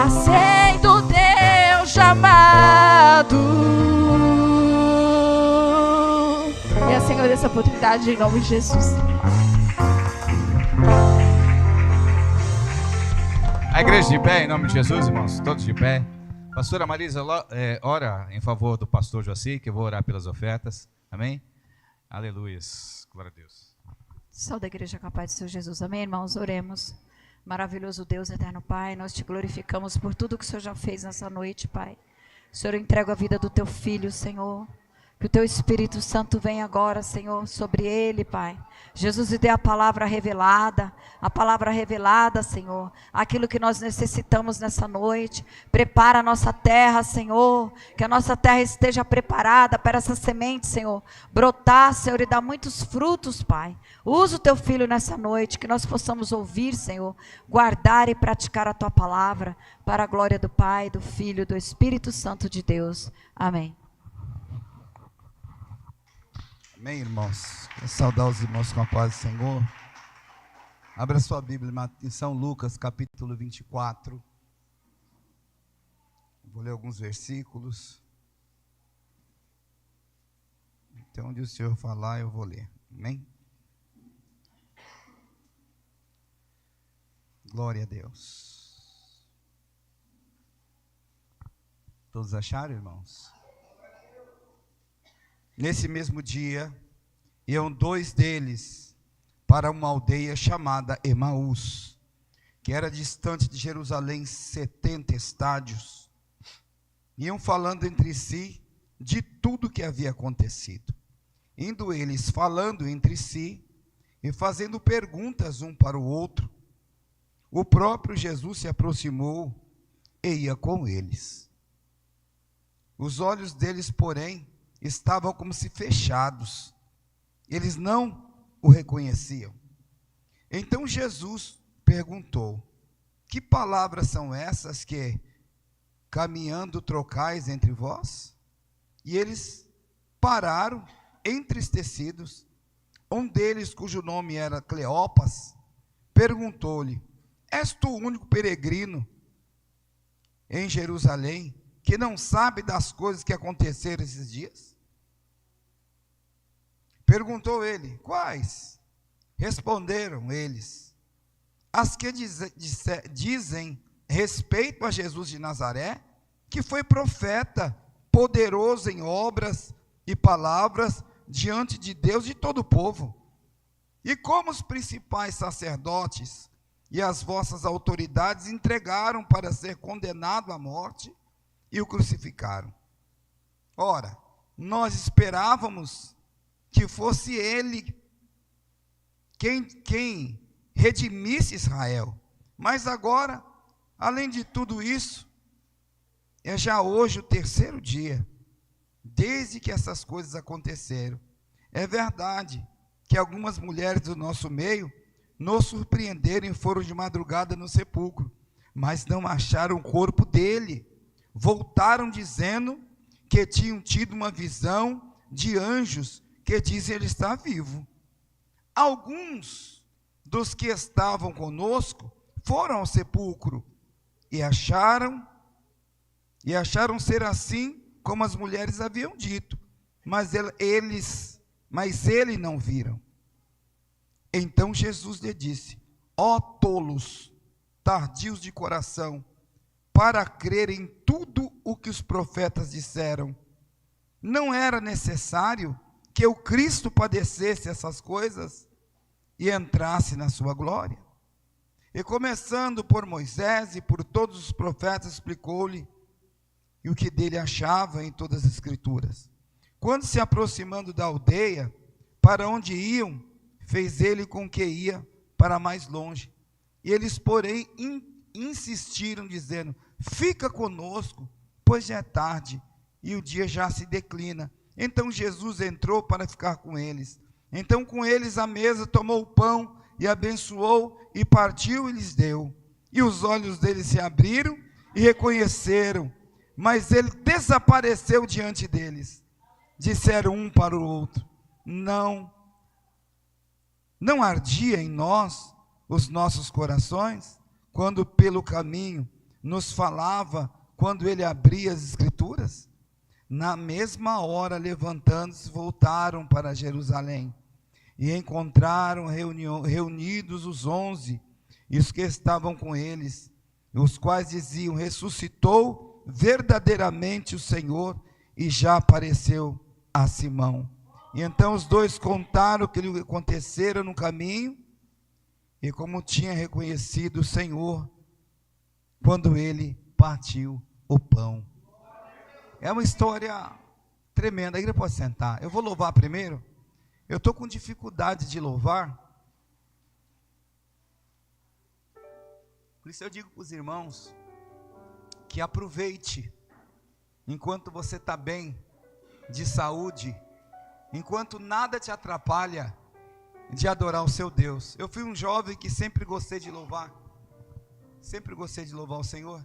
está sendo teu chamado. E assim agradeço a oportunidade em nome de Jesus. A igreja de pé, em nome de Jesus, irmãos, todos de pé. Pastora Marisa, ora em favor do pastor Joaci, que eu vou orar pelas ofertas. Amém? Aleluias. Glória a Deus. Saúde a igreja com a paz do Senhor Jesus. Amém, irmãos? Oremos. Maravilhoso Deus, eterno Pai, nós te glorificamos por tudo que o Senhor já fez nessa noite, Pai. Senhor, eu entrego a vida do teu filho, Senhor. Que o teu Espírito Santo venha agora, Senhor, sobre ele, Pai. Jesus, e dê a palavra revelada, Senhor, aquilo que nós necessitamos nessa noite. Prepara a nossa terra, Senhor, que a nossa terra esteja preparada para essa semente, Senhor, brotar, Senhor, e dar muitos frutos, Pai. Usa o teu filho nessa noite, que nós possamos ouvir, Senhor, guardar e praticar a tua palavra, para a glória do Pai, do Filho e do Espírito Santo de Deus. Amém. Amém, irmãos. Quero saudar os irmãos com a paz do Senhor. Abra sua Bíblia em São Lucas, capítulo 24. Vou ler alguns versículos. Então, onde o Senhor falar, eu vou ler. Amém? Glória a Deus. Todos acharam, irmãos? Nesse mesmo dia, iam dois deles para uma aldeia chamada Emaús, que era distante de Jerusalém 70 estádios. Iam falando entre si de tudo que havia acontecido. Indo eles falando entre si e fazendo perguntas um para o outro, o próprio Jesus se aproximou e ia com eles. Os olhos deles, porém, estavam como se fechados. Eles não o reconheciam. Então Jesus perguntou: que palavras são essas que, caminhando, trocais entre vós? E eles pararam, entristecidos. Um deles, cujo nome era Cleopas, perguntou-lhe: és tu o único peregrino em Jerusalém que não sabe das coisas que aconteceram esses dias? Perguntou ele: quais? Responderam eles: as que dizem respeito a Jesus de Nazaré, que foi profeta, poderoso em obras e palavras diante de Deus e de todo o povo. E como os principais sacerdotes e as vossas autoridades entregaram para ser condenado à morte e o crucificaram. Ora, nós esperávamos que fosse ele quem redimisse Israel. Mas agora, além de tudo isso, é já hoje o terceiro dia, desde que essas coisas aconteceram. É verdade que algumas mulheres do nosso meio nos surpreenderam e foram de madrugada no sepulcro, mas não acharam o corpo dele. Voltaram dizendo que tinham tido uma visão de anjos que dizem ele está vivo. Alguns dos que estavam conosco foram ao sepulcro e acharam ser assim como as mulheres haviam dito, mas ele não viram. Então Jesus lhe disse: ó tolos, tardios de coração, para crer em tudo o que os profetas disseram. Não era necessário que o Cristo padecesse essas coisas e entrasse na sua glória? E começando por Moisés e por todos os profetas, explicou-lhe o que dele achava em todas as escrituras. Quando se aproximando da aldeia, para onde iam, fez ele com que ia para mais longe. E eles, porém, insistiram, dizendo: fica conosco, pois já é tarde, e o dia já se declina. Então Jesus entrou para ficar com eles. Então com eles à mesa tomou o pão, e abençoou, e partiu e lhes deu. E os olhos deles se abriram, e reconheceram, mas ele desapareceu diante deles. Disseram um para o outro: não ardia em nós os nossos corações, quando pelo caminho nos falava quando ele abria as Escrituras? Na mesma hora, levantando-se, voltaram para Jerusalém e encontraram reunidos os 11 e os que estavam com eles, os quais diziam: ressuscitou verdadeiramente o Senhor e já apareceu a Simão. E então os dois contaram o que lhe acontecera no caminho e como tinha reconhecido o Senhor quando ele partiu o pão. É uma história tremenda. A igreja pode sentar. Eu vou louvar primeiro. Eu estou com dificuldade de louvar. Por isso eu digo para os irmãos que aproveite enquanto você está bem de saúde, enquanto nada te atrapalha de adorar o seu Deus. Eu fui um jovem que sempre gostei de louvar o Senhor.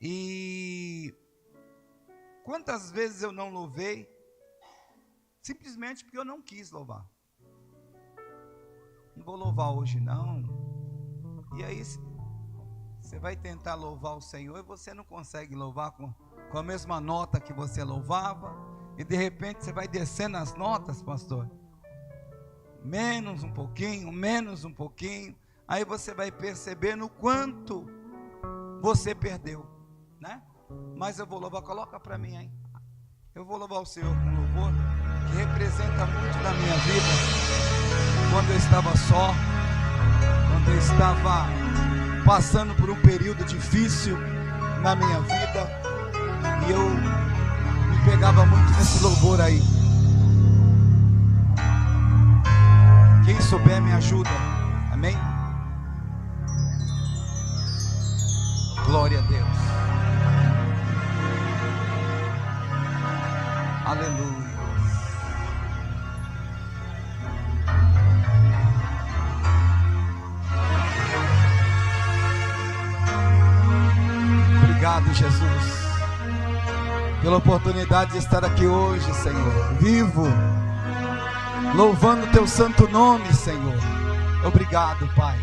E quantas vezes eu não louvei, simplesmente porque eu não quis louvar. Não vou louvar hoje não. E aí você vai tentar louvar o Senhor e você não consegue louvar com a mesma nota que você louvava. E de repente você vai descendo as notas, pastor. Menos um pouquinho. Aí você vai percebendo o quanto você perdeu, né? Mas eu vou louvar, coloca para mim aí. Eu vou louvar o Senhor com louvor que representa muito na minha vida. Quando eu estava só, quando eu estava passando por um período difícil na minha vida, e eu me pegava muito nesse louvor aí. Quem souber me ajuda, amém? Glória a Deus. Aleluia. Obrigado, Jesus, pela oportunidade de estar aqui hoje, Senhor, vivo, louvando o teu santo nome, Senhor. Obrigado, Pai.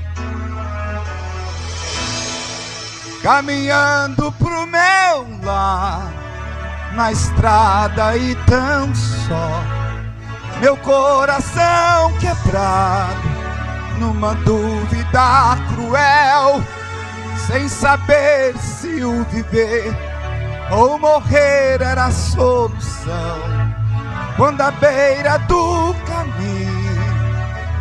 Caminhando pro meu lar, na estrada e tão só, meu coração quebrado, numa dúvida cruel, sem saber se o viver ou morrer era a solução. Quando à beira do caminho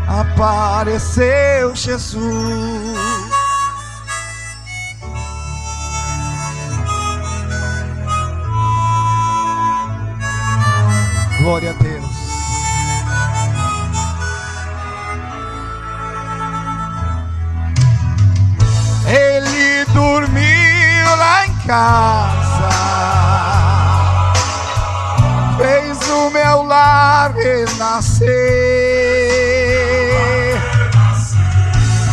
apareceu Jesus. Glória a Deus. Ele dormiu lá em casa, fez o meu lar renascer.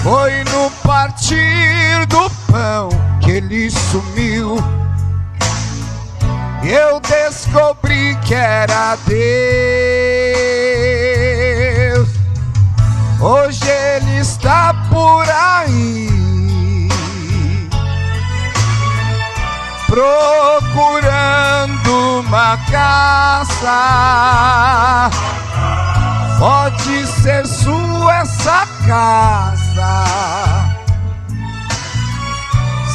Foi no partir do pão que ele sumiu, eu descobri que era Deus. Hoje ele está por aí, procurando uma casa. Pode ser sua essa casa,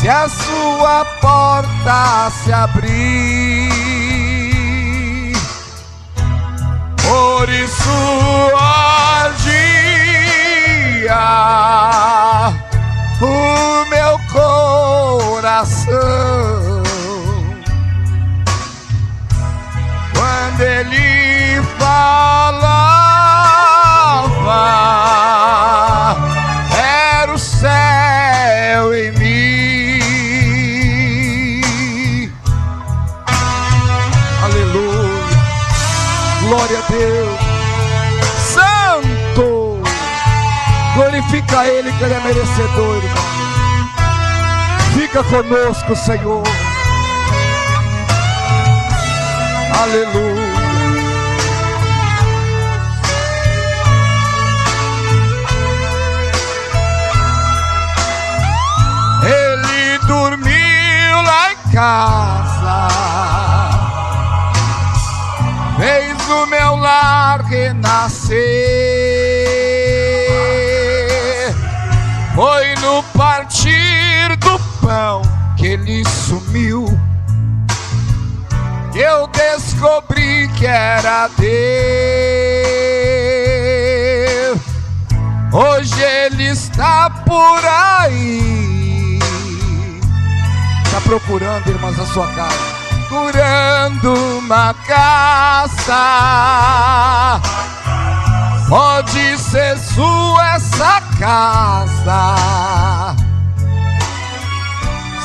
se a sua porta se abrir. Por isso ardia o meu coração quando ele falava, era o céu em mim. Aleluia, glória a Deus. Santo, glorifica Ele que Ele é merecedor, irmão. Fica conosco, Senhor. Aleluia. Ele dormiu casa, fez o meu lar renascer. Foi no partir do pão que ele sumiu que eu descobri que era Deus. Hoje ele está por aí, está procurando, irmãos, a sua casa, curando uma casa. Pode ser sua essa casa,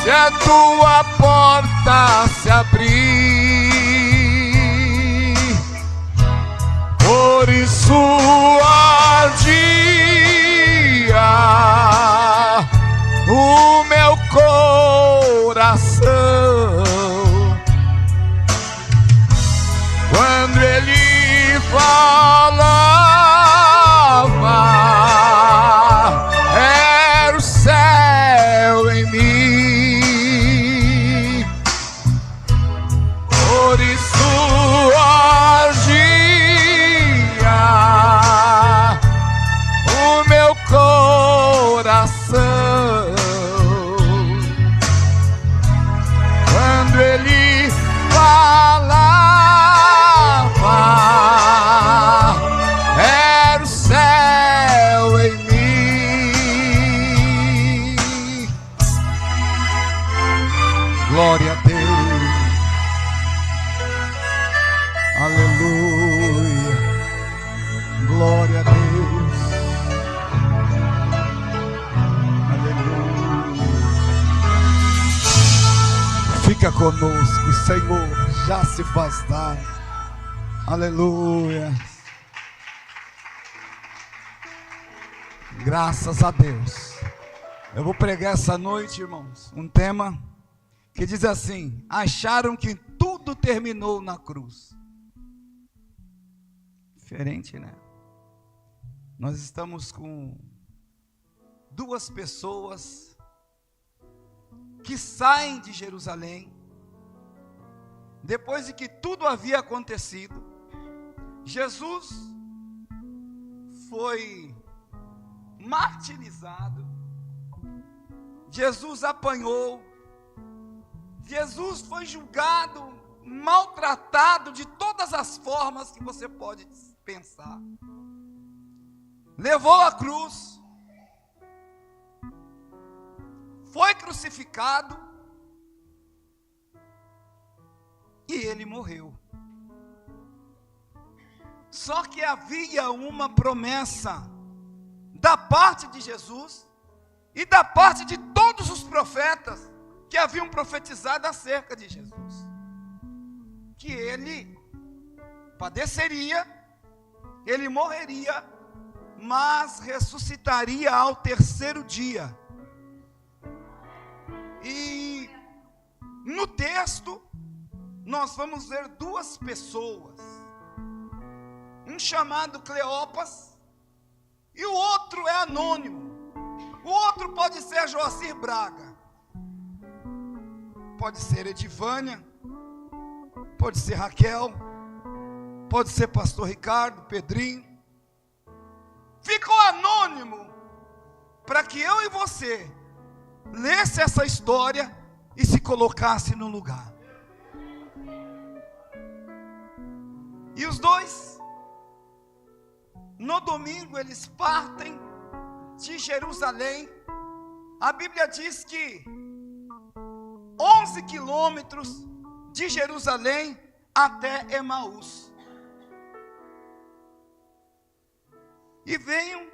se a tua porta se abrir. Por isso ardia o meu coração quando ele falava, era o céu em mim. Por isso ardia o meu coração quando ele falava, era o céu em mim. Glória a Deus, aleluia, glória a Deus, aleluia. Fica conosco, o Senhor já se faz dar, aleluia. Graças a Deus. Eu vou pregar essa noite, irmãos, um tema que diz assim: acharam que tudo terminou na cruz. Diferente, né? Nós estamos com duas pessoas que saem de Jerusalém depois de que tudo havia acontecido. Jesus foi martirizado, Jesus apanhou, Jesus foi julgado, maltratado de todas as formas que você pode pensar. Levou a cruz, foi crucificado e ele morreu. Só que havia uma promessa da parte de Jesus e da parte de todos os profetas que haviam profetizado acerca de Jesus, que ele padeceria, ele morreria, mas ressuscitaria ao terceiro dia. E no texto nós vamos ver duas pessoas, um chamado Cleopas e o outro é anônimo. O outro pode ser Joacir Braga, pode ser Edivânia, pode ser Raquel, pode ser pastor Ricardo, Pedrinho. Ficou anônimo para que eu e você lesse essa história e se colocasse no lugar. E os dois, no domingo, eles partem de Jerusalém. A Bíblia diz que 11 quilômetros de Jerusalém até Emaús. E venham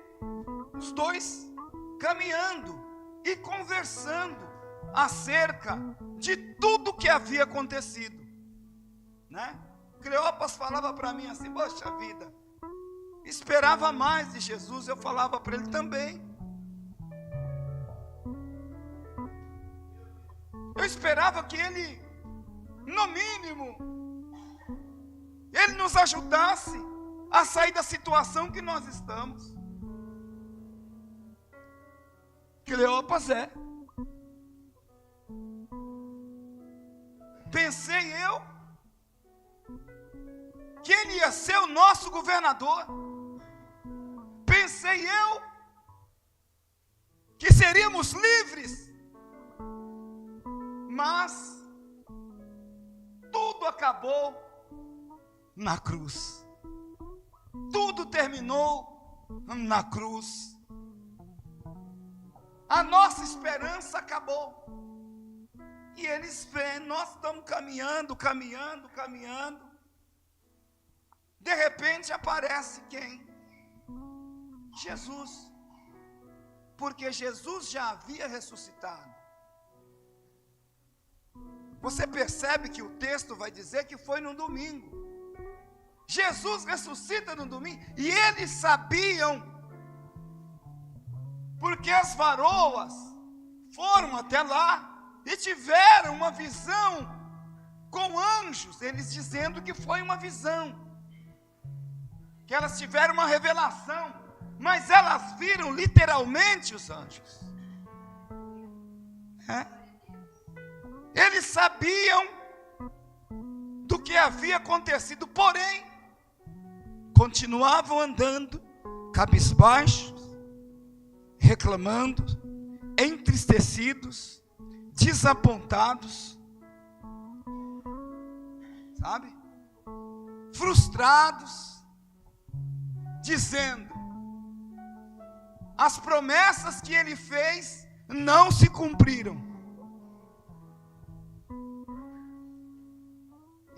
os dois caminhando e conversando acerca de tudo que havia acontecido, né? Cleopas falava para mim assim: poxa vida, esperava mais de Jesus. Eu falava para ele também. Eu esperava que ele, no mínimo, ele nos ajudasse a sair da situação que nós estamos. Cleopas Pensei eu que ele ia ser o nosso governador. Pensei eu que seríamos livres. Mas tudo acabou na cruz. Tudo terminou na cruz. A nossa esperança acabou. E eles vêm, nós estamos caminhando. De repente aparece quem? Jesus. Porque Jesus já havia ressuscitado. Você percebe que o texto vai dizer que foi no domingo. Jesus ressuscita no domingo. E eles sabiam, porque as varoas foram até lá e tiveram uma visão com anjos, eles dizendo que foi uma visão, que elas tiveram uma revelação, mas elas viram literalmente os anjos. Eles sabiam do que havia acontecido, porém, continuavam andando, cabisbaixos, reclamando, entristecidos, desapontados, sabe? Frustrados, dizendo: as promessas que ele fez não se cumpriram.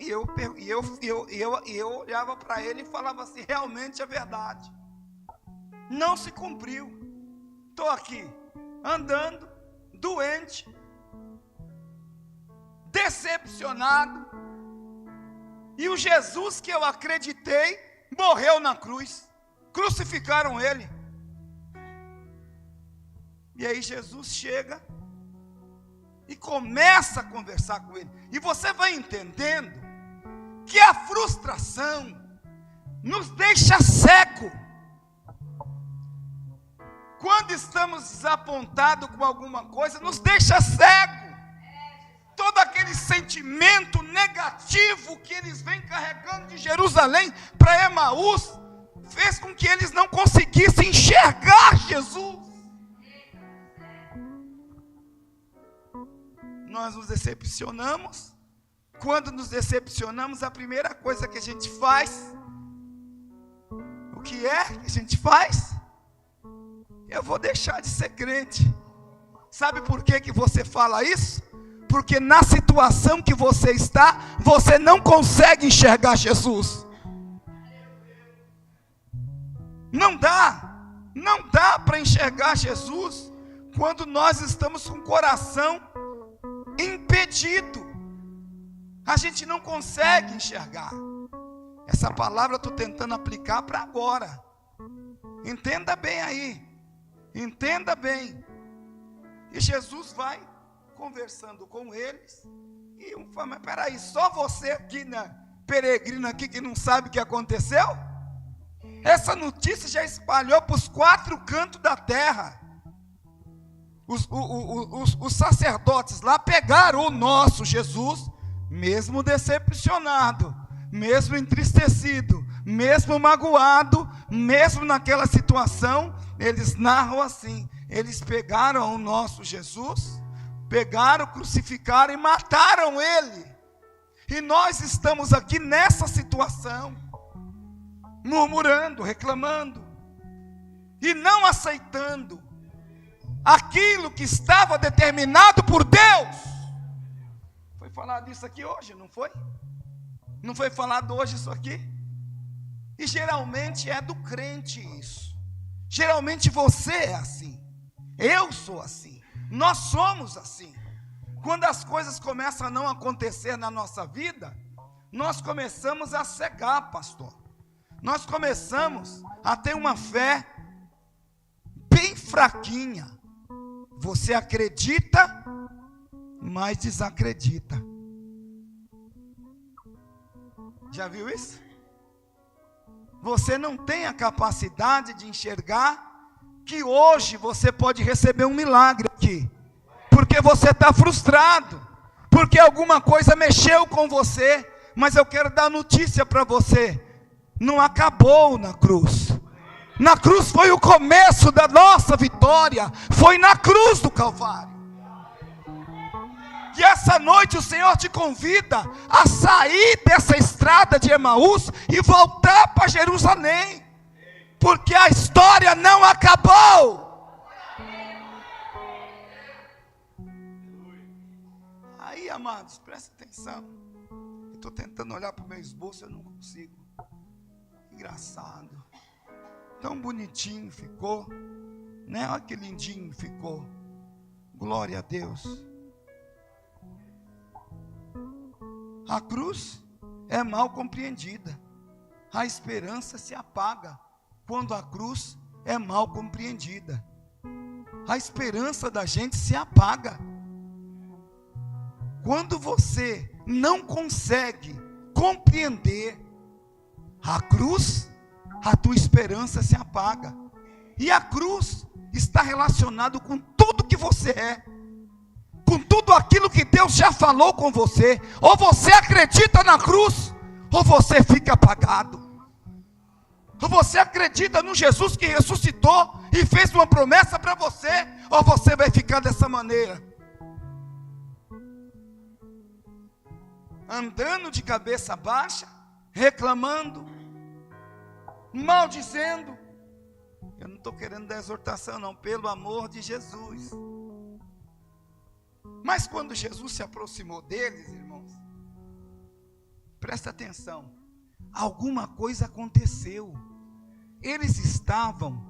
E eu olhava para ele e falava assim: realmente é verdade, não se cumpriu. Estou aqui andando, doente, decepcionado, e o Jesus que eu acreditei morreu na cruz, crucificaram ele. E aí Jesus chega e começa a conversar com ele, e você vai entendendo que a frustração nos deixa cego. Quando estamos desapontados com alguma coisa, nos deixa cego. Todo aquele sentimento negativo que eles vêm carregando de Jerusalém para Emaús, fez com que eles não conseguissem enxergar Jesus. Nós nos decepcionamos. Quando nos decepcionamos, a primeira coisa que a gente faz, o que é que a gente faz? Eu vou deixar de ser crente. Sabe por que você fala isso? Porque na situação que você está, você não consegue enxergar Jesus. Não dá para enxergar Jesus quando nós estamos com o coração impedido. A gente não consegue enxergar. Essa palavra eu estou tentando aplicar para agora. Entenda bem aí. Entenda bem. E Jesus vai conversando com eles. E um fala: mas peraí, só você aqui, peregrino aqui, que não sabe o que aconteceu? Essa notícia já espalhou para os 4 cantos da terra. Os sacerdotes lá pegaram o nosso Jesus, mesmo decepcionado, mesmo entristecido, mesmo magoado, mesmo naquela situação, eles narram assim: eles pegaram o nosso Jesus, pegaram, crucificaram e mataram ele. E nós estamos aqui nessa situação, murmurando, reclamando, e não aceitando aquilo que estava determinado por Deus. Foi falado isso aqui hoje, não foi? Não foi falado hoje isso aqui? E geralmente é do crente isso. Geralmente você é assim. Eu sou assim. Nós somos assim. Quando as coisas começam a não acontecer na nossa vida, nós começamos a cegar, pastor. Nós começamos a ter uma fé bem fraquinha. Você acredita, mas desacredita. Já viu isso? Você não tem a capacidade de enxergar que hoje você pode receber um milagre aqui, porque você está frustrado, porque alguma coisa mexeu com você, mas eu quero dar notícia para você, não acabou na cruz. Na cruz foi o começo da nossa vitória, foi na cruz do Calvário. E essa noite o Senhor te convida a sair dessa estrada de Emaús e voltar para Jerusalém, porque a história não acabou. Aí, amados, presta atenção. Eu estou tentando olhar para o meu esboço, eu não consigo. Engraçado. Tão bonitinho ficou, né? Olha que lindinho ficou. Glória a Deus. A cruz é mal compreendida. A esperança se apaga quando a cruz é mal compreendida. A esperança da gente se apaga quando você não consegue compreender a cruz. A tua esperança se apaga. E a cruz está relacionado com tudo que você é, com tudo aquilo que Deus já falou com você. Ou você acredita na cruz, ou você fica apagado. Ou você acredita no Jesus que ressuscitou e fez uma promessa para você, ou você vai ficar dessa maneira, andando de cabeça baixa, reclamando, maldizendo. Eu não estou querendo dar exortação não, pelo amor de Jesus. Mas quando Jesus se aproximou deles, irmãos, presta atenção, alguma coisa aconteceu. Eles estavam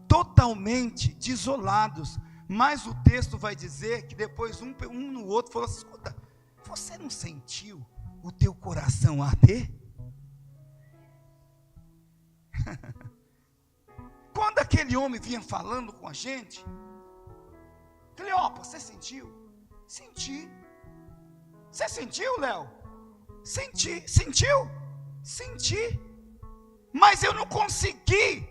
totalmente desolados, mas o texto vai dizer que depois um no outro falou assim: escuta, você não sentiu o teu coração arder? Quando aquele homem vinha falando com a gente, Cleopa, você sentiu? Senti. Você sentiu, Léo? Senti. Sentiu? Senti. Mas eu não consegui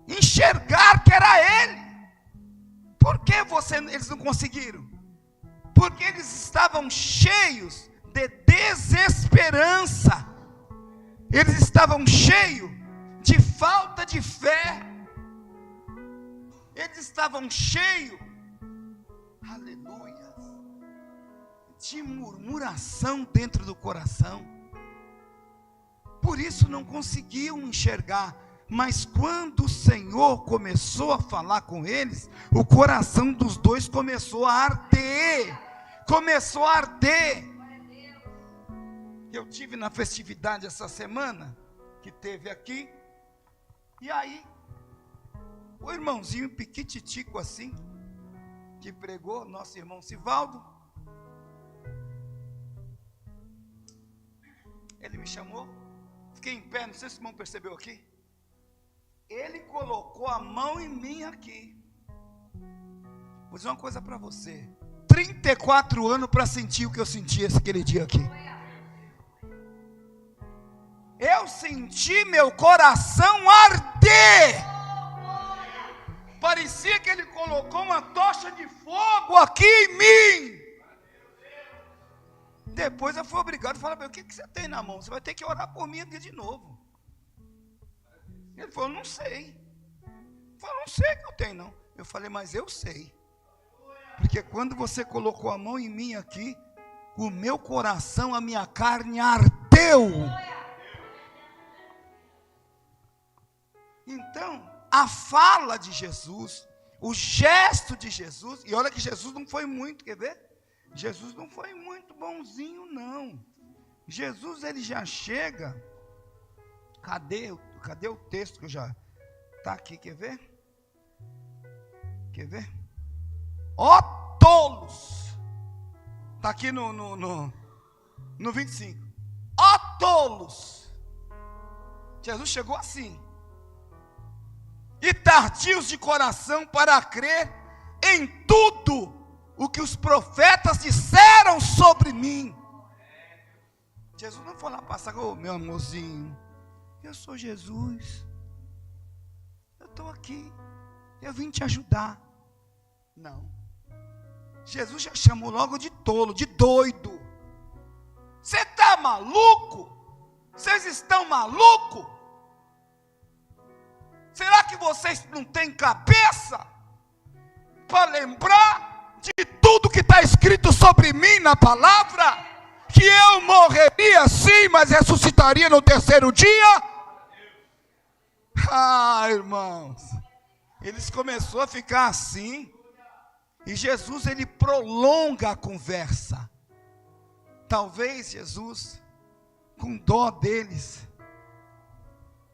enxergar que era ele. Por que eles não conseguiram? Porque eles estavam cheios de desesperança. Eles estavam cheios de falta de fé. Eles estavam cheios, aleluia, de murmuração dentro do coração. Por isso não conseguiam enxergar. Mas quando o Senhor começou a falar com eles, o coração dos dois começou a arder. Começou a arder. Eu tive na festividade essa semana, que teve aqui, e aí, o irmãozinho piquititico assim, que pregou, nosso irmão Sivaldo, ele me chamou, fiquei em pé, não sei se o irmão percebeu aqui, ele colocou a mão em mim aqui. Vou dizer uma coisa para você, 34 anos para sentir o que eu senti aquele dia aqui. Eu senti meu coração arder. Parecia que ele colocou uma tocha de fogo aqui em mim. Depois eu fui obrigado a falar: o que você tem na mão? Você vai ter que orar por mim aqui de novo. Ele falou: não sei. Ele falou: não sei o que eu tenho não. Eu falei: mas eu sei. Porque quando você colocou a mão em mim aqui, o meu coração, a minha carne ardeu. Então, a fala de Jesus, o gesto de Jesus, e olha que Jesus não foi muito, quer ver? Jesus não foi muito bonzinho não. Jesus, ele já chega, cadê o texto que eu já, está aqui, quer ver? Quer ver? Ó tolos, está aqui no 25, ó tolos, Jesus chegou assim: e tardios de coração para crer em tudo o que os profetas disseram sobre mim. Jesus não foi lá passar: ô meu amorzinho, eu sou Jesus, eu estou aqui, eu vim te ajudar. Não. Jesus já chamou logo de tolo, de doido. Você está maluco? Vocês estão malucos? Será que vocês não têm cabeça para lembrar de tudo que está escrito sobre mim na palavra? Que eu morreria sim, mas ressuscitaria no terceiro dia? Ah, irmãos, eles começaram a ficar assim. E Jesus, ele prolonga a conversa. Talvez Jesus, com dó deles,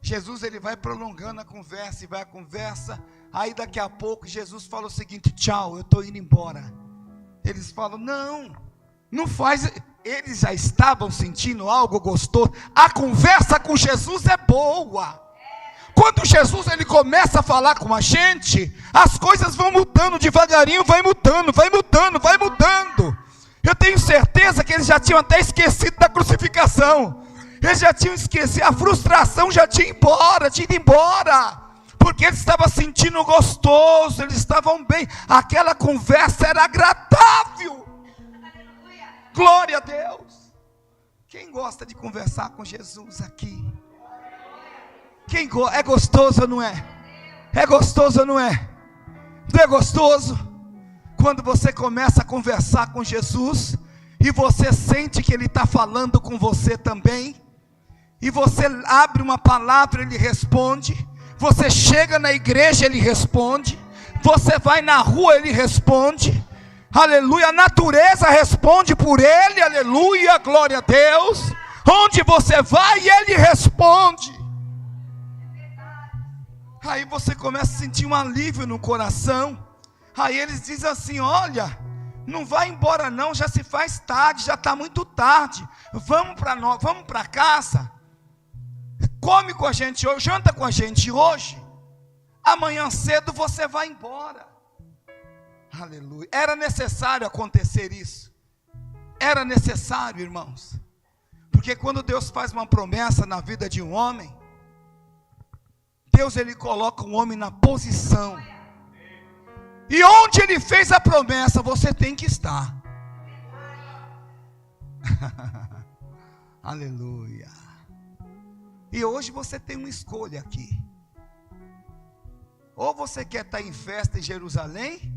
Jesus, ele vai prolongando a conversa, e vai a conversa. Aí daqui a pouco Jesus fala o seguinte: tchau, eu estou indo embora. Eles falam: não faz. Eles já estavam sentindo algo gostoso. A conversa com Jesus é boa. Quando Jesus, ele começa a falar com a gente, as coisas vão mudando devagarinho, vai mudando. Eu tenho certeza que eles já tinham até esquecido da crucificação. Eles já tinham esquecido, a frustração já tinha ido embora. Porque eles estavam sentindo gostoso, eles estavam bem. Aquela conversa era agradável. Glória a Deus. Quem gosta de conversar com Jesus aqui? É gostoso ou não é? É gostoso ou não é? Não é gostoso? Quando você começa a conversar com Jesus, e você sente que Ele está falando com você também, e você abre uma palavra, Ele responde. Você chega na igreja, Ele responde. Você vai na rua, Ele responde. Aleluia, a natureza responde por Ele. Aleluia, glória a Deus. Onde você vai, Ele responde. Aí você começa a sentir um alívio no coração. Aí eles dizem assim: olha, não vai embora não, já se faz tarde, já está muito tarde. Vamos para casa. Come com a gente hoje, janta com a gente hoje. Amanhã cedo você vai embora. Aleluia. Era necessário acontecer isso. Era necessário, irmãos. Porque quando Deus faz uma promessa na vida de um homem, Deus, ele coloca o homem na posição. E onde ele fez a promessa, você tem que estar. Aleluia. E hoje você tem uma escolha aqui. Ou você quer estar em festa em Jerusalém,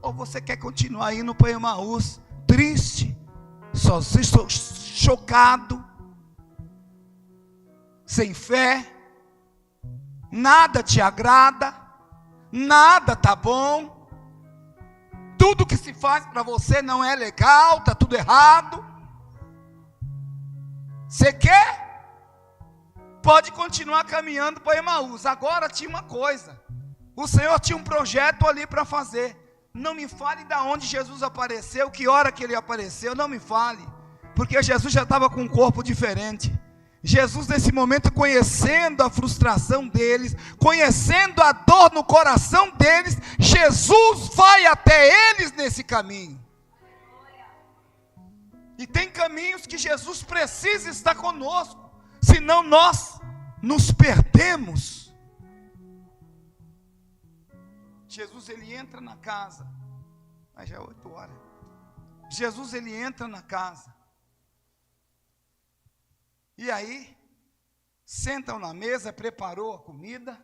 ou você quer continuar indo para Emaús, triste, sozinho, chocado, sem fé. Nada te agrada, nada está bom, tudo que se faz para você não é legal, está tudo errado. Você quer? Pode continuar caminhando para Emaús. Agora tinha uma coisa: o Senhor tinha um projeto ali para fazer. Não me fale de onde Jesus apareceu, que hora que Ele apareceu, não me fale, porque Jesus já estava com um corpo diferente. Jesus, nesse momento, conhecendo a frustração deles, conhecendo a dor no coração deles, Jesus vai até eles nesse caminho. E tem caminhos que Jesus precisa estar conosco, senão nós nos perdemos. Jesus, ele entra na casa, mas já é 8 horas. Jesus, ele entra na casa. E aí, sentam na mesa, preparou a comida.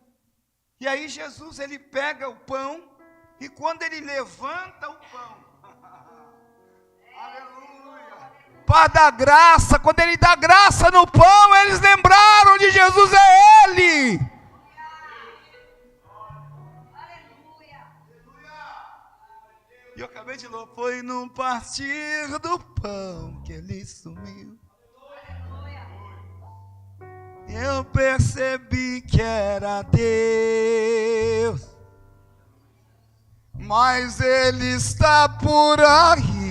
E aí Jesus, ele pega o pão, e quando ele levanta o pão, aleluia, para dar graça, quando ele dá graça no pão, eles lembraram de Jesus, é Ele. E eu acabei de louvar: foi no partir do pão que Ele sumiu. Eu percebi que era Deus, mas Ele está por aí.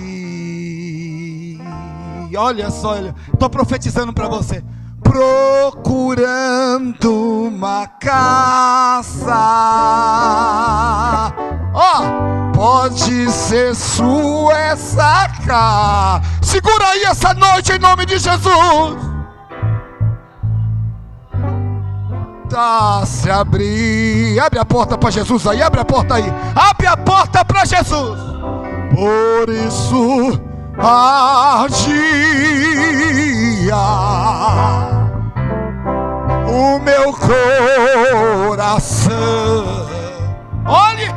Olha só, estou profetizando para você. Procurando uma casa. Pode ser sua essa casa. Segura aí essa noite em nome de Jesus. Se abrir, abre a porta para Jesus aí, abre a porta aí, abre a porta para Jesus. Por isso ardia o meu coração. Olhe,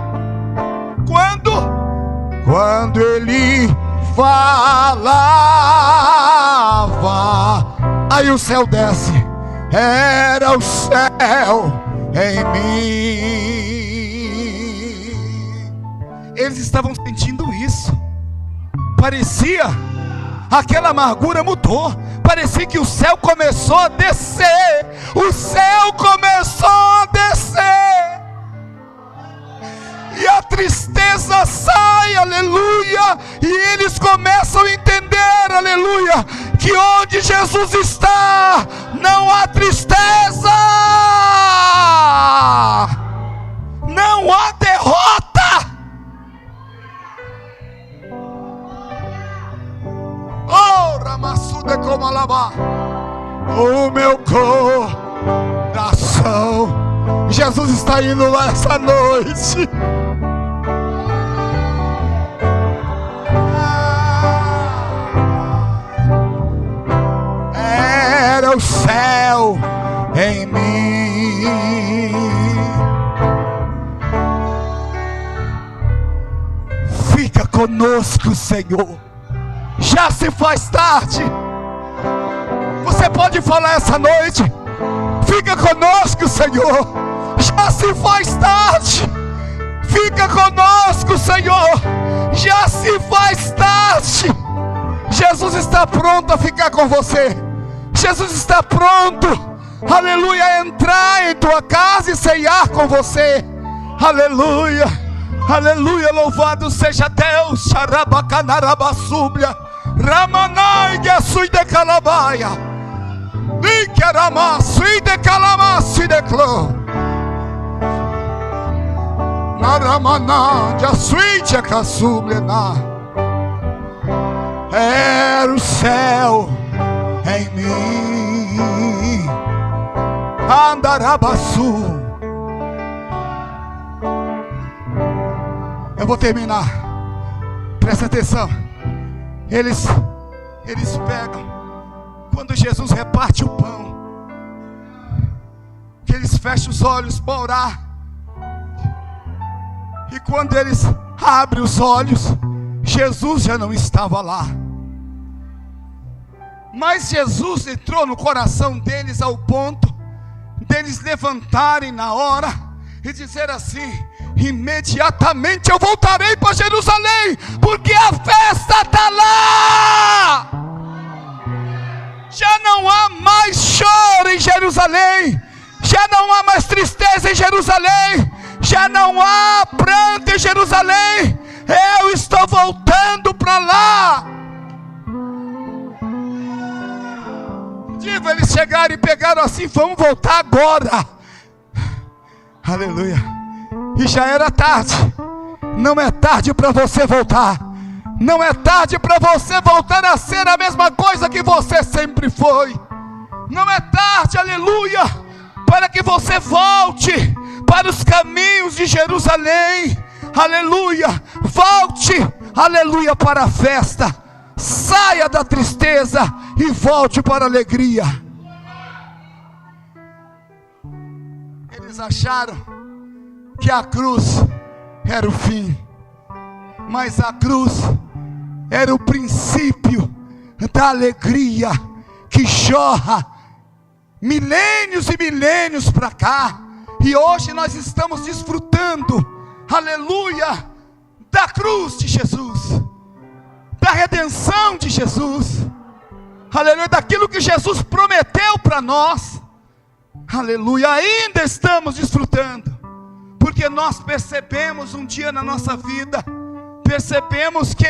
quando ele falava, aí o céu desce, era o céu em mim. Eles estavam sentindo isso. Parecia, aquela amargura mudou. Parecia que o céu começou a descer. O céu começou a descer. E a tristeza sai, aleluia. E eles começam a entender, aleluia, que onde Jesus está, não há tristeza, não há derrota. Oh, Ramassude como alabar o meu coração. Jesus está indo lá essa noite. Era o céu em mim. Fica conosco, Senhor. Já se faz tarde. Você pode falar essa noite: fica conosco, Senhor. Já se faz tarde. Fica conosco, Senhor. Já se faz tarde. Jesus está pronto a ficar com você. Jesus está pronto, aleluia, a entrar em tua casa e ceiar com você. Aleluia, aleluia, louvado seja Deus. Xarabacanarabasúblia, Ramanai Gasui de Calabaia, Niqueramasui de Calamassi de Clô, Naramaná, Gasui de Cassúblia. Era o céu em mim. Andarabaçu. Eu vou terminar. Presta atenção. Eles pegam, quando Jesus reparte o pão, que eles fecham os olhos para orar. E quando eles abrem os olhos, Jesus já não estava lá. Mas Jesus entrou no coração deles ao ponto deles levantarem na hora e dizer assim: imediatamente eu voltarei para Jerusalém, porque a festa está lá. Já não há mais choro em Jerusalém, já não há mais tristeza em Jerusalém, já não há pranto em Jerusalém. Eu estou voltando para lá. Eles chegaram e pegaram assim: vamos voltar agora. Aleluia. E já era tarde. Não é tarde para você voltar. Não é tarde para você voltar a ser a mesma coisa que você sempre foi. Não é tarde, aleluia, para que você volte para os caminhos de Jerusalém. Aleluia. Volte, aleluia, para a festa. Saia da tristeza e volte para a alegria. Eles acharam que a cruz era o fim, mas a cruz era o princípio da alegria que jorra milênios e milênios para cá. E hoje nós estamos desfrutando, aleluia, da cruz de Jesus, da redenção de Jesus, aleluia, daquilo que Jesus prometeu para nós. Aleluia, ainda estamos desfrutando, porque nós percebemos um dia na nossa vida, percebemos que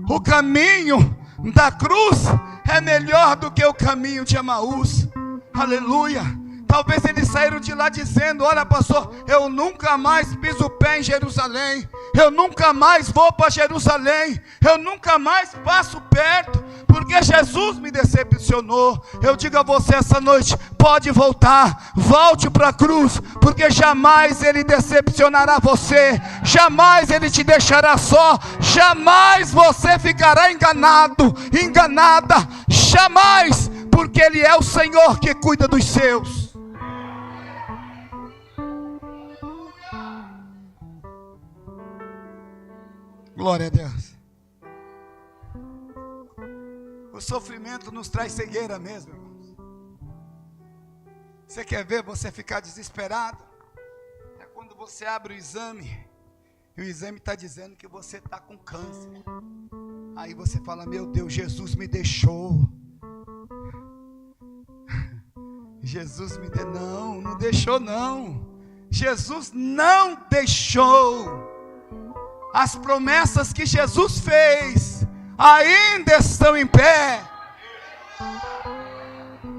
o caminho da cruz é melhor do que o caminho de Emaús. Aleluia. Talvez eles saíram de lá dizendo: olha, pastor, eu nunca mais piso o pé em Jerusalém, eu nunca mais vou para Jerusalém, eu nunca mais passo perto. porque Jesus me decepcionou. Eu digo a você essa noite: pode voltar, volte para a cruz, porque jamais Ele decepcionará você, jamais Ele te deixará só, jamais você ficará enganado, enganada, jamais, porque Ele é o Senhor que cuida dos seus. Glória a Deus. O sofrimento nos traz cegueira mesmo, irmãos. Você quer ver você ficar desesperado? É quando você abre o exame e o exame está dizendo que você está com câncer. Aí você fala: meu Deus, Jesus me deixou. Jesus me deu. Não, não deixou não. Jesus não deixou. As promessas que Jesus fez ainda estão em pé.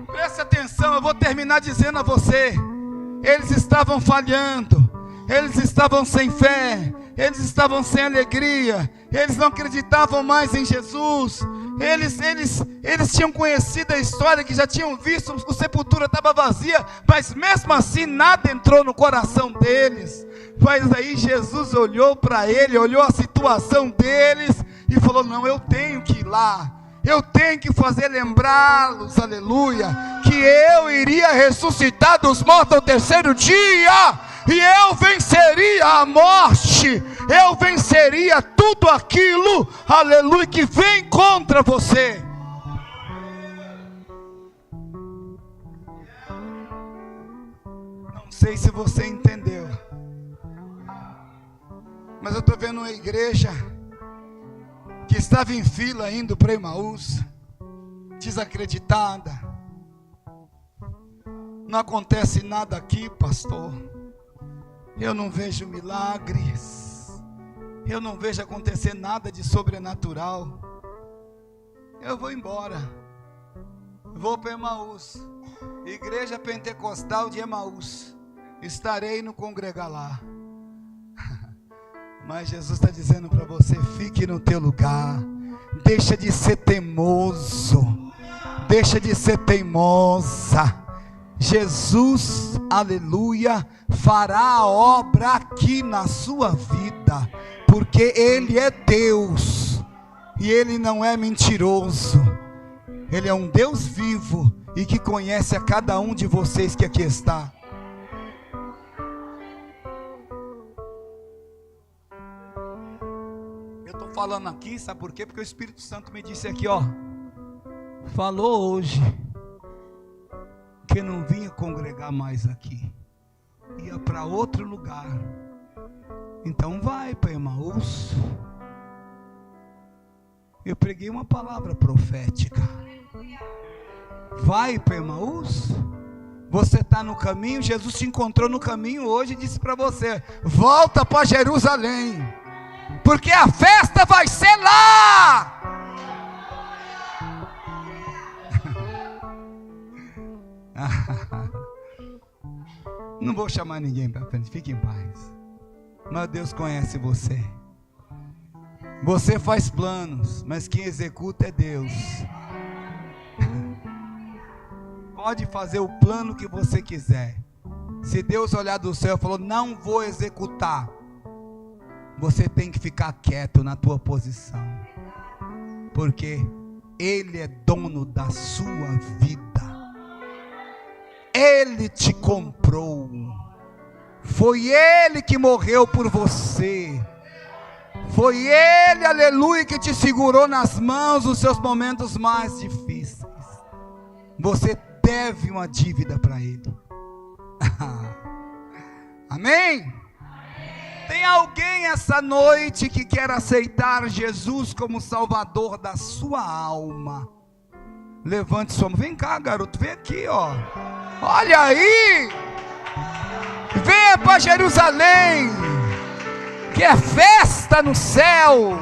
Preste atenção, eu vou terminar dizendo a você: eles estavam falhando, eles estavam sem fé, eles estavam sem alegria, eles não acreditavam mais em Jesus. Eles tinham conhecido a história, que já tinham visto, a sepultura estava vazia, mas mesmo assim nada entrou no coração deles. Mas aí Jesus olhou para ele, olhou a situação deles e falou: não, eu tenho que ir lá, eu tenho que fazer lembrá-los, aleluia, que eu iria ressuscitar dos mortos ao terceiro dia, e eu venceria a morte, eu venceria tudo aquilo, aleluia, que vem contra você. Não sei se você entendeu, mas eu estou vendo uma igreja que estava em fila indo para Emaús, desacreditada. Não acontece nada aqui, pastor. Eu não vejo milagres, eu não vejo acontecer nada de sobrenatural. Eu vou embora, vou para Emaús, Igreja Pentecostal de Emaús, estarei no congregar lá. Mas Jesus está dizendo para você: fique no teu lugar, deixa de ser teimoso, deixa de ser teimosa. Jesus, aleluia, fará a obra aqui na sua vida, porque Ele é Deus, e Ele não é mentiroso. Ele é um Deus vivo, e que conhece a cada um de vocês que aqui está. Eu estou falando aqui, sabe por quê? Porque o Espírito Santo me disse aqui, ó, falou hoje que não vinha congregar mais aqui, ia para outro lugar. Então vai para Emaús. Eu preguei uma palavra profética. Vai para Emaús. Você está no caminho, Jesus te encontrou no caminho hoje e disse para você: volta para Jerusalém, porque a festa vai ser lá. Não vou chamar ninguém para frente, fique em paz. Mas Deus conhece você. Você faz planos, mas quem executa é Deus. Pode fazer o plano que você quiser. Se Deus olhar do céu e falou: não vou executar, você tem que ficar quieto na tua posição, porque Ele é dono da sua vida. Ele te comprou, foi Ele que morreu por você, foi Ele, aleluia, que te segurou nas mãos nos seus momentos mais difíceis. Você deve uma dívida para Ele. Amém? Tem alguém essa noite que quer aceitar Jesus como Salvador da sua alma? Levante sua mão. Vem cá, garoto, vem aqui, ó. Olha aí, venha para Jerusalém, que é festa no céu.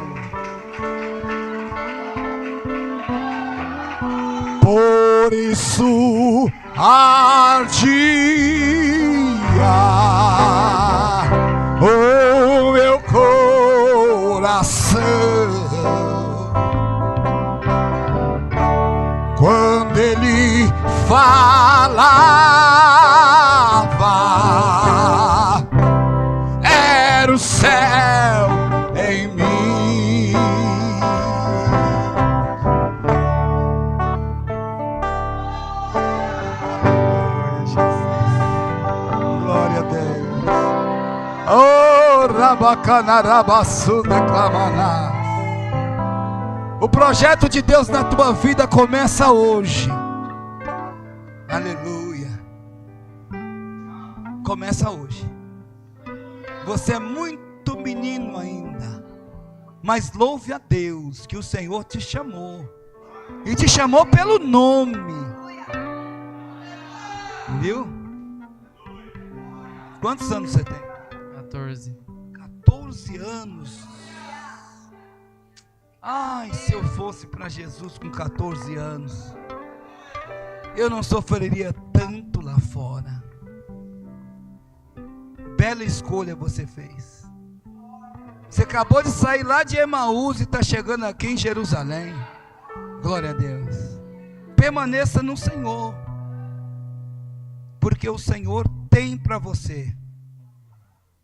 Por isso ardia o meu coração Quando ele falava, era o céu em mim. Glória a Deus. Oh, Rabacanarabassuda Clamaná. O projeto de Deus na tua vida começa hoje. Aleluia. Começa hoje. Você é muito menino ainda, mas louve a Deus que o Senhor te chamou. E te chamou pelo nome. Viu? Quantos anos você tem? 14. 14 anos. Ai, se eu fosse para Jesus com 14 anos, eu não sofreria tanto lá fora. Bela escolha você fez. Você acabou de sair lá de Emaús e está chegando aqui em Jerusalém. Glória a Deus. Permaneça no Senhor, porque o Senhor tem para você.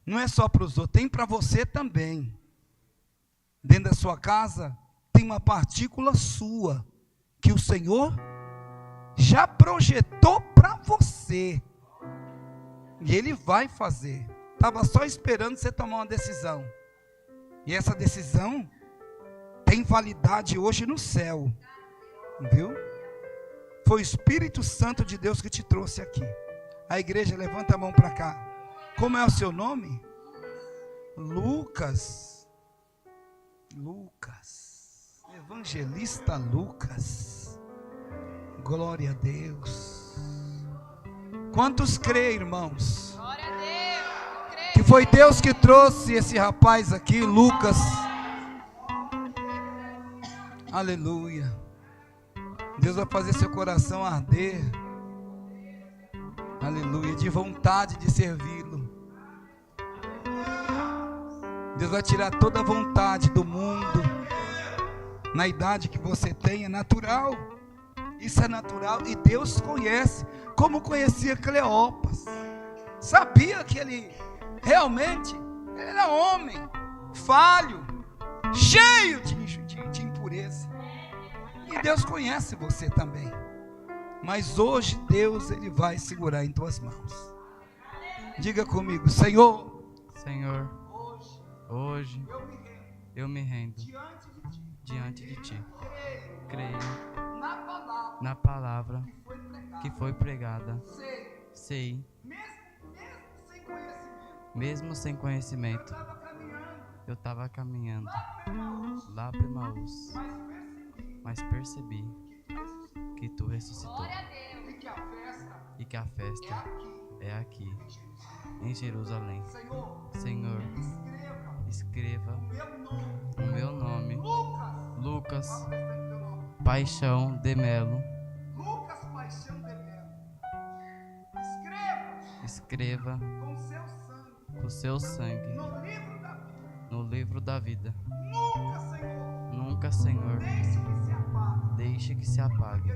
Não é só para os outros, tem para você também. Dentro da sua casa tem uma partícula sua que o Senhor já projetou para você. E Ele vai fazer. Estava só esperando você tomar uma decisão. E essa decisão tem validade hoje no céu. Viu? Foi o Espírito Santo de Deus que te trouxe aqui. A igreja, levanta a mão para cá. Como é o seu nome? Lucas. Lucas, evangelista Lucas. Glória a Deus. Quantos creem, irmãos? Glória a Deus. Que foi Deus que trouxe esse rapaz aqui, Lucas. Aleluia. Deus vai fazer seu coração arder. Aleluia, de vontade de servi-lo. Deus vai tirar toda a vontade do mundo. Na idade que você tem, é natural. Isso é natural. E Deus conhece, como conhecia Cleopas. Sabia que ele realmente era homem, falho, cheio de impureza. E Deus conhece você também. Mas hoje Deus, Ele vai segurar em tuas mãos. Diga comigo: Senhor, Senhor, hoje eu me rendo diante de Ti. Creio na palavra que foi pregada. Sei, mesmo sem conhecimento, eu estava caminhando lá para Emaús, mas percebi que Tu ressuscitou e que a festa é aqui em Jerusalém. Senhor, escreva o meu nome, Lucas Paixão de Melo. Escreva com seu sangue no livro da vida. Nunca, Senhor, deixe que se apague,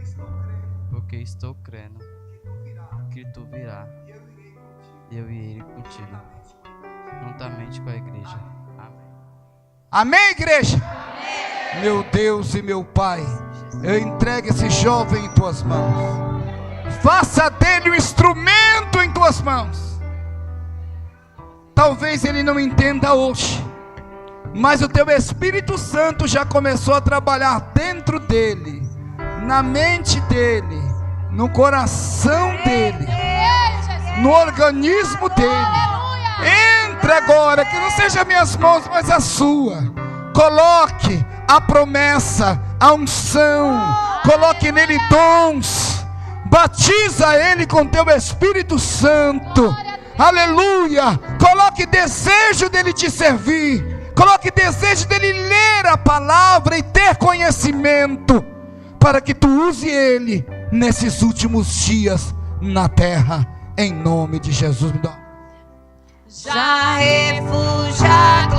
porque estou crendo que Tu virá e eu irei contigo, juntamente com a igreja. Amém. amém, igreja? Amém. Meu Deus e meu Pai, eu entrego esse jovem em Tuas mãos. Faça dele um instrumento em Tuas mãos. Talvez ele não entenda hoje, mas o Teu Espírito Santo já começou a trabalhar dentro dele, na mente dele, no coração dele, no organismo dele. Entre agora, que não seja minhas mãos, mas a sua. Coloque a promessa, a unção, coloque nele dons, batiza ele com Teu Espírito Santo. Aleluia. Coloque desejo dele te servir, coloque desejo dele ler a palavra e ter conhecimento, para que Tu use ele nesses últimos dias na terra, em nome de Jesus. Já refugiado